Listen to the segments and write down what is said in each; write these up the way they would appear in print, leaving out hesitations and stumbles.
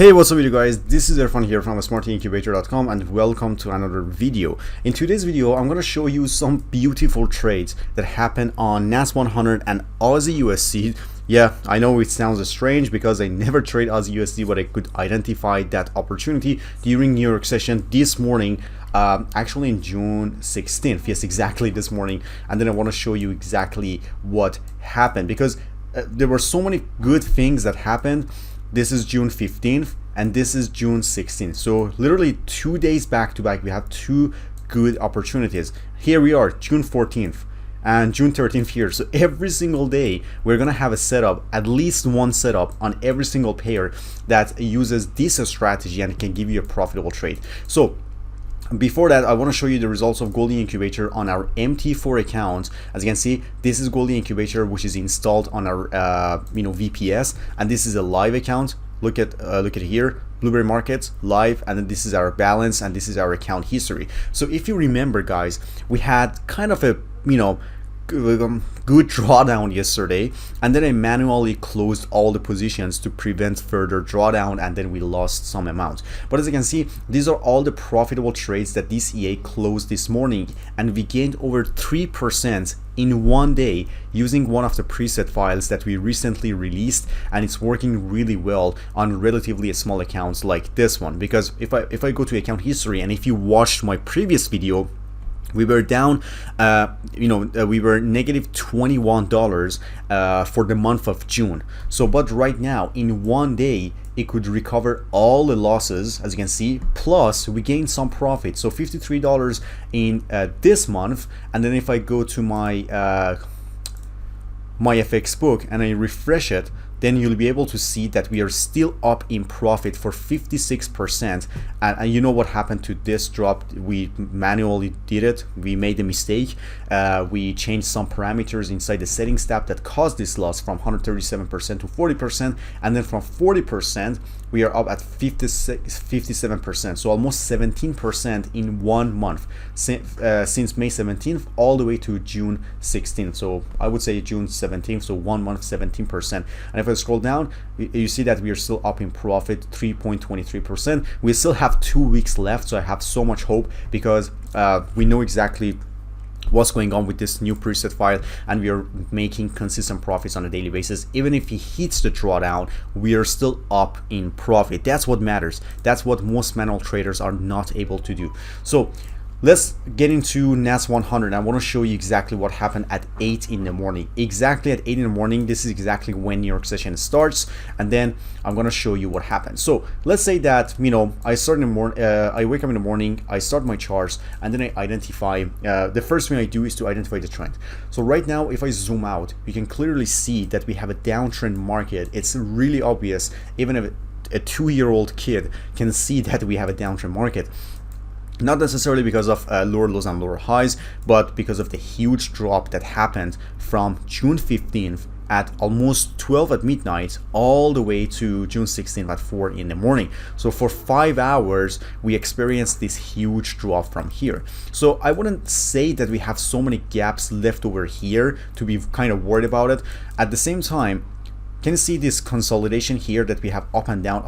Hey, what's up you guys, this is Irfan here from smartincubator.com and welcome to another video. In today's video, I'm going to show you some beautiful trades that happen on NAS 100 and Aussie USD. Yeah, I know it sounds strange because I never trade Aussie USD, but I could identify that opportunity during New York session this morning, actually in June 16th. Yes, exactly this morning. And then I want to show you exactly what happened because there were so many good things that happened. This is June 15th and this is June 16th. So literally 2 days back to back, we have two good opportunities. Here we are, June 14th and June 13th here. So every single day, we're gonna have a setup, at least one setup on every single pair that uses this strategy and can give you a profitable trade. So before that, I want to show you the results of Gold EA Incubator on our MT4 account. As you can see, this is Gold EA Incubator, which is installed on our VPS, and this is a live account. Look at here, Blueberry Markets live, and then this is our balance, and this is our account history. So if you remember, guys, we had kind of a good drawdown yesterday, and then I manually closed all the positions to prevent further drawdown, and then we lost some amount. But as you can see, these are all the profitable trades that this EA closed this morning, and we gained over 3% in one day using one of the preset files that we recently released, and it's working really well on relatively small accounts like this one. Because if I go to account history, and if you watched my previous video, we were down, we were negative $21 for the month of June. So, but right now, in one day, it could recover all the losses, as you can see, plus we gained some profit. So $53 in this month. And then if I go to my FX book and I refresh it, then you'll be able to see that we are still up in profit for 56%. And you know what happened to this drop? We manually did it. We made a mistake. We changed some parameters inside the settings tab that caused this loss from 137% to 40%. And then from 40%, we are up at 57%. So almost 17% in 1 month since May 17th all the way to June 16th. So I would say June 17th, so 1 month, 17%. And if I scroll down, you see that we are still up in profit, 3.23%. We still have 2 weeks left, so I have so much hope because we know exactly what's going on with this new preset file, and we are making consistent profits on a daily basis. Even if he hits the drawdown, we are still up in profit. That's what matters. That's what most manual traders are not able to do. So let's get into NAS 100. I want to show you exactly what happened at 8 in the morning. Exactly at 8 in the morning, this is exactly when New York session starts, and then I'm going to show you what happened. So let's say that I start in the morning, I wake up in the morning, I start my charts, and then I identify. The first thing I do is to identify the trend. So right now, if I zoom out, you can clearly see that we have a downtrend market. It's really obvious. Even if a 2-year-old kid can see that we have a downtrend market. Not necessarily because of lower lows and lower highs, but because of the huge drop that happened from June 15th at almost 12 at midnight all the way to June 16th at 4 in the morning. So for 5 hours, we experienced this huge drop from here. So I wouldn't say that we have so many gaps left over here to be kind of worried about it. At the same time, can you see this consolidation here that we have up and down,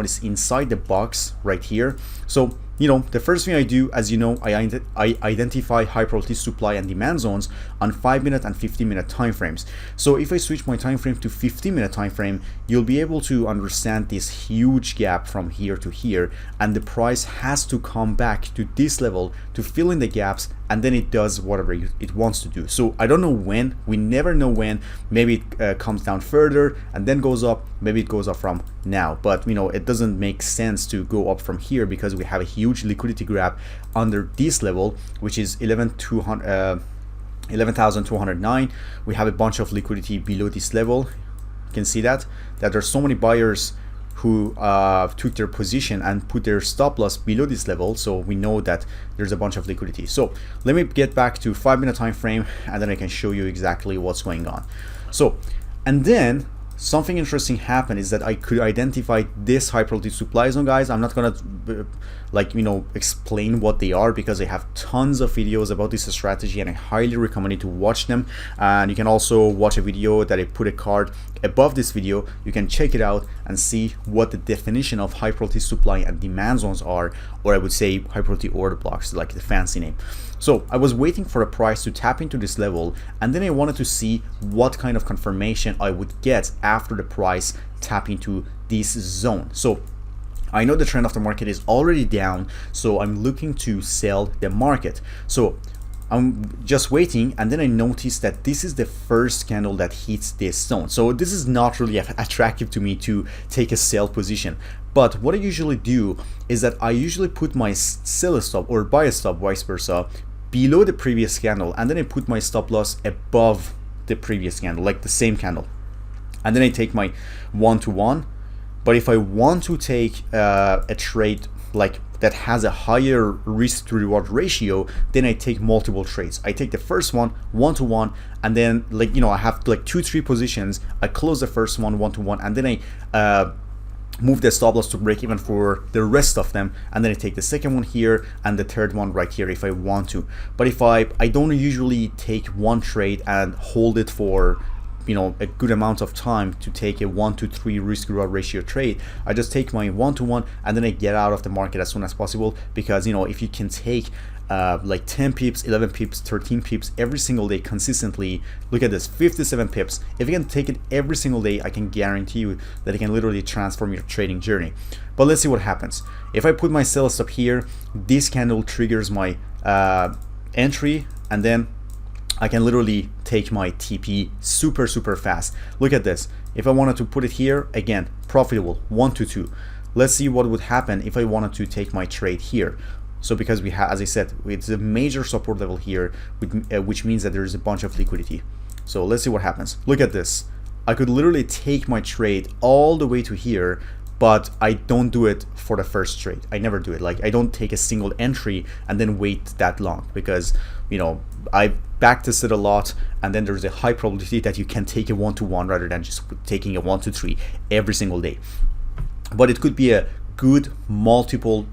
is inside the box right here? So the first thing I do, as you know, I identify high probability supply and demand zones on 5-minute and 15-minute time frames. So if I switch my time frame to 15-minute time frame, you'll be able to understand this huge gap from here to here, and the price has to come back to this level to fill in the gaps, and then it does whatever it wants to do. So I don't know when, we never know when. Maybe it comes down further and then goes up, maybe it goes up from now, but it doesn't make sense to go up from here because we have a huge liquidity gap under this level, which is 11,209. We have a bunch of liquidity below this level. You can see that there's so many buyers who took their position and put their stop loss below this level, so we know that there's a bunch of liquidity. So let me get back to 5-minute time frame, and then I can show you exactly what's going on. So, and then something interesting happened is that I could identify this high probability supply zone, guys. I'm not gonna like, you know, explain what they are, because I have tons of videos about this strategy and I highly recommend you to watch them. And you can also watch a video that I put a card above this video. You can check it out and see what the definition of high probability supply and demand zones are, or I would say high probability order blocks, like the fancy name. So I was waiting for a price to tap into this level, and then I wanted to see what kind of confirmation I would get after the price tap into this zone. So I know the trend of the market is already down, so I'm looking to sell the market. So I'm just waiting, and then I noticed that this is the first candle that hits this zone. So this is not really attractive to me to take a sell position. But what I usually do is that I usually put my sell stop or buy stop, vice versa, below the previous candle, and then I put my stop loss above the previous candle, like the same candle. And then I take my 1-to-1. But if I want to take a trade like that has a higher risk to reward ratio, then I take multiple trades. I take the first one 1-to-1, and then, like, you know, I have like 2-3 positions. I close the first one 1-to-1, and then I move the stop loss to break even for the rest of them, and then I take the second one here and the third one right here if I want to. But if I don't usually take one trade and hold it for, you know, a good amount of time to take a 1-to-3 risk reward ratio trade. I just take my 1-to-1 and then I get out of the market as soon as possible, because, you know, if you can take like 10 pips, 11 pips, 13 pips every single day consistently, look at this, 57 pips. If you can take it every single day, I can guarantee you that it can literally transform your trading journey. But let's see what happens. If I put my sell stop here, this candle triggers my entry, and then I can literally take my TP super fast. Look at this. If I wanted to put it here, again, profitable, 1-to-2. Let's see what would happen if I wanted to take my trade here. So because we have, as I said, it's a major support level here, which means that there's a bunch of liquidity. So let's see what happens. Look at this. I could literally take my trade all the way to here, but I don't do it for the first trade. I never do it. Like, I don't take a single entry and then wait that long, because, you know, I backtested a lot, and then there's a high probability that you can take a 1-to-1 rather than just taking a 1-to-3 every single day. But it could be a good multiple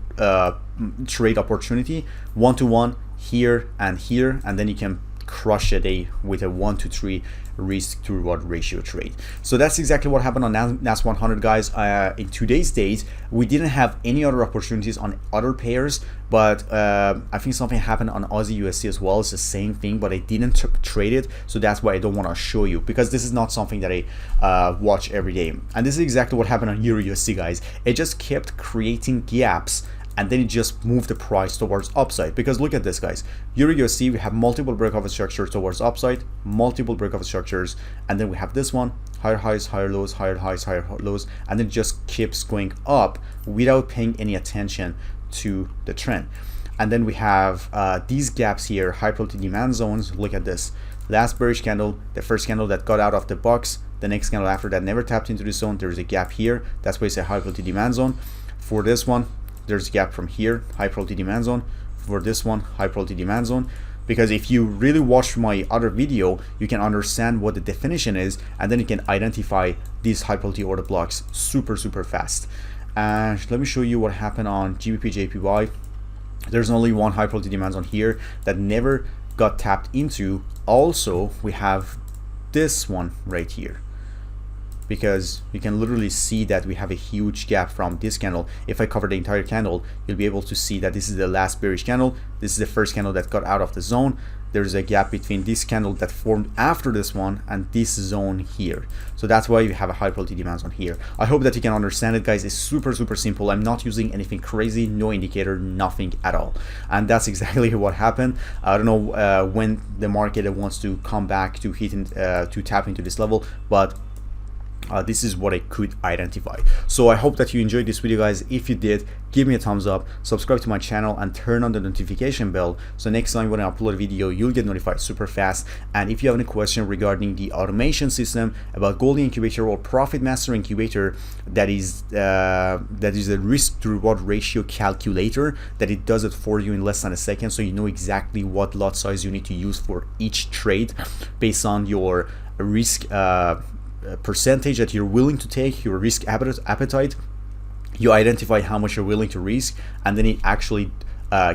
trade opportunity, 1-to-1 here, and then you can crush a day with a 1-to-3 risk to reward ratio trade. So that's exactly what happened on NAS 100, guys. In today's date, we didn't have any other opportunities on other pairs, but I think something happened on Aussie USD as well. It's the same thing, but I didn't trade it, so that's why I don't want to show you, because this is not something that I watch every day. And this is exactly what happened on Euro USD, guys. It just kept creating gaps, and then it just moved the price towards upside. Because look at this, guys, Euro USD, we have multiple breakout structures towards upside, multiple breakout structures, and then we have this one, higher highs, higher lows, higher highs, higher lows, and then it just keeps going up without paying any attention to the trend. And then we have these gaps here, high probability demand zones. Look at this, last bearish candle, the first candle that got out of the box, the next candle after that never tapped into this zone. There's a gap here, that's why it's a high probability demand zone. For this one, there's a gap from here, high probability demand zone. For this one, high probability demand zone. Because if you really watch my other video, you can understand what the definition is, and then you can identify these high probability order blocks super fast. And let me show you what happened on GBPJPY. There's only one high probability demand zone here that never got tapped into. Also, we have this one right here, because you can literally see that we have a huge gap from this candle. If I cover the entire candle, you'll be able to see that this is the last bearish candle. This is the first candle that got out of the zone. There's a gap between this candle that formed after this one and this zone here. So that's why you have a high probability demand zone here. I hope that you can understand it, guys. It's super simple. I'm not using anything crazy, no indicator, nothing at all. And that's exactly what happened. I don't know when the market wants to come back to to tap into this level, but this is what I could identify. So I hope that you enjoyed this video, guys. If you did, give me a thumbs up, subscribe to my channel, and turn on the notification bell, so next time when I upload a video, you'll get notified super fast. And if you have any question regarding the automation system about Gold EA Incubator or Profit Master Incubator, that is a risk to reward ratio calculator, that it does it for you in less than a second, so you know exactly what lot size you need to use for each trade based on your risk percentage that you're willing to take, your risk appetite. you identify how much you're willing to risk, and then it actually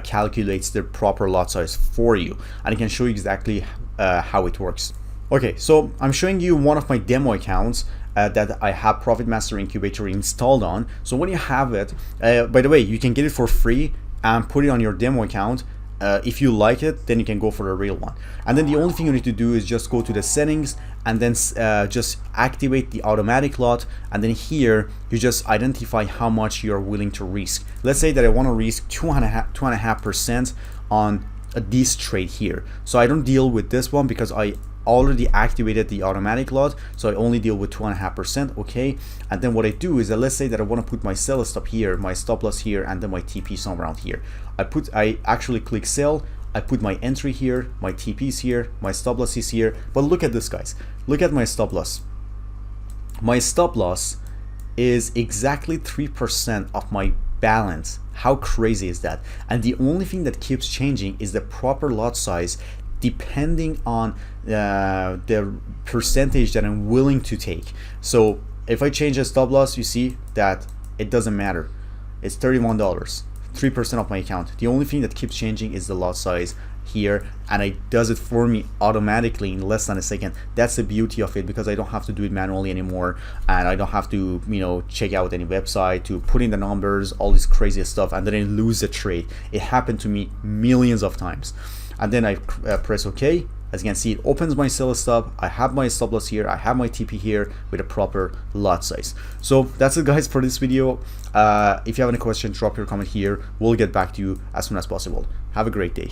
calculates the proper lot size for you, and it can show you exactly how it works. Okay, so I'm showing you one of my demo accounts that I have Profit Master Incubator installed on. So when you have it, by the way, you can get it for free and put it on your demo account. If you like it, then you can go for a real one. And then the only thing you need to do is just go to the settings and then just activate the automatic lot. And then here you just identify how much you're willing to risk. Let's say that I want to risk 2.5% on this trade here. So I don't deal with this one because I already activated the automatic lot, so I only deal with 2.5%. Okay, and then what I do is that, let's say that I want to put my sell stop here, my stop loss here, and then my TP somewhere around here. I actually click sell, I put my entry here, my TP is here, my stop loss is here. But look at this, guys, look at my stop loss. My stop loss is exactly 3% of my balance. How crazy is that? And the only thing that keeps changing is the proper lot size, depending on the percentage that I'm willing to take. So if I change a stop loss, you see that it doesn't matter. It's $31, 3% of my account. The only thing that keeps changing is the lot size here, and it does it for me automatically in less than a second. That's the beauty of it, because I don't have to do it manually anymore, and I don't have to, you know, check out any website to put in the numbers, all this crazy stuff, and then I lose a trade. It happened to me millions of times. And then I press OK. As you can see, it opens my sell stop. I have my stop loss here. I have my TP here with a proper lot size. So that's it, guys, for this video. If you have any questions, drop your comment here. We'll get back to you as soon as possible. Have a great day.